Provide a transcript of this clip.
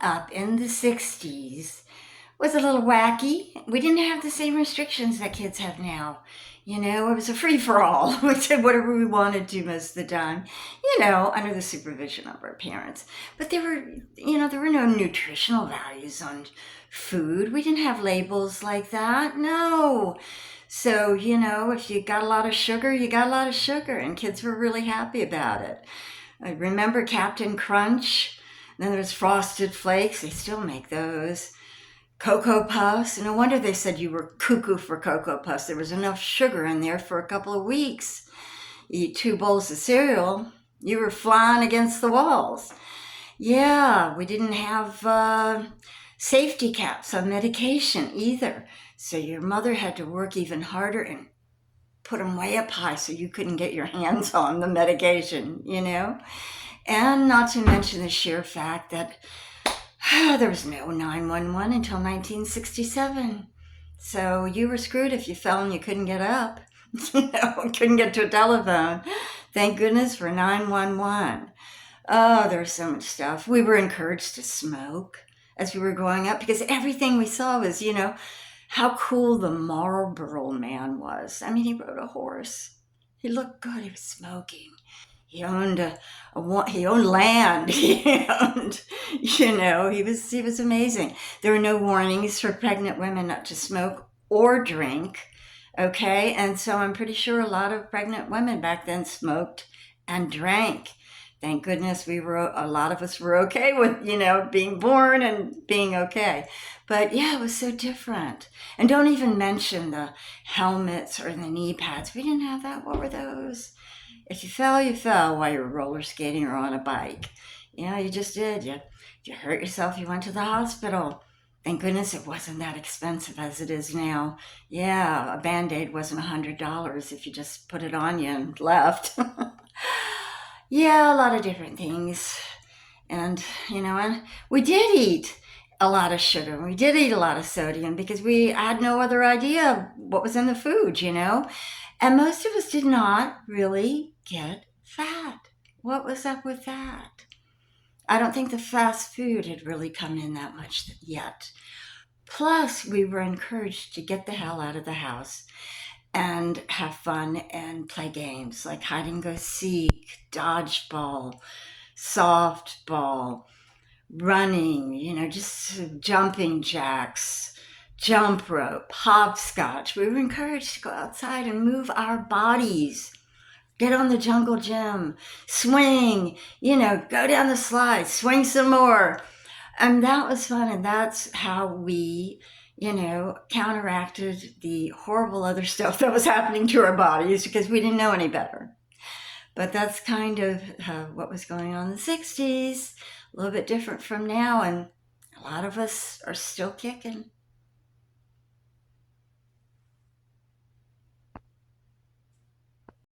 up in the 60s was a little wacky. We didn't have the same restrictions that kids have now. It was a free-for-all. We did whatever we wanted to most of the time, under the supervision of our parents. But there were no nutritional values on food. We didn't have labels like that. No. So, if you got a lot of sugar, you got a lot of sugar, and kids were really happy about it. I remember Captain Crunch. Then there's Frosted Flakes. They still make those. Cocoa Puffs. No wonder they said you were cuckoo for Cocoa Puffs. There was enough sugar in there for a couple of weeks. You eat 2 bowls of cereal, you were flying against the walls. Yeah, we didn't have safety caps on medication either. So your mother had to work even harder and put them way up high so you couldn't get your hands on the medication, And not to mention the sheer fact that there was no 911 until 1967. So you were screwed if you fell and you couldn't get up, couldn't get to a telephone. Thank goodness for 911. Oh, there was so much stuff. We were encouraged to smoke as we were growing up because everything we saw was, how cool the Marlboro man was. I mean, he rode a horse. He looked good. He was smoking. He owned he owned land. He owned, he was amazing. There were no warnings for pregnant women not to smoke or drink. Okay, and so I'm pretty sure a lot of pregnant women back then smoked and drank. Thank goodness a lot of us were okay with, being born and being okay. But yeah, it was so different. And don't even mention the helmets or the knee pads. We didn't have that. What were those? If you fell, you fell while you were roller skating or on a bike. You just did. If you hurt yourself, you went to the hospital. Thank goodness it wasn't that expensive as it is now. Yeah, a Band-Aid wasn't $100 if you just put it on you and left. Yeah, a lot of different things. And we did eat a lot of sugar. We did eat a lot of sodium because we had no other idea what was in the food, And most of us did not really get fat. What was up with that? I don't think the fast food had really come in that much yet. Plus, we were encouraged to get the hell out of the house and have fun and play games like hide and go seek, dodgeball, softball, running, just jumping jacks, jump rope, hopscotch. We were encouraged to go outside and move our bodies. Get on the jungle gym, swing, go down the slide, swing some more. And that was fun. And that's how we, counteracted the horrible other stuff that was happening to our bodies because we didn't know any better. But that's kind of what was going on in the 60s, a little bit different from now. And a lot of us are still kicking.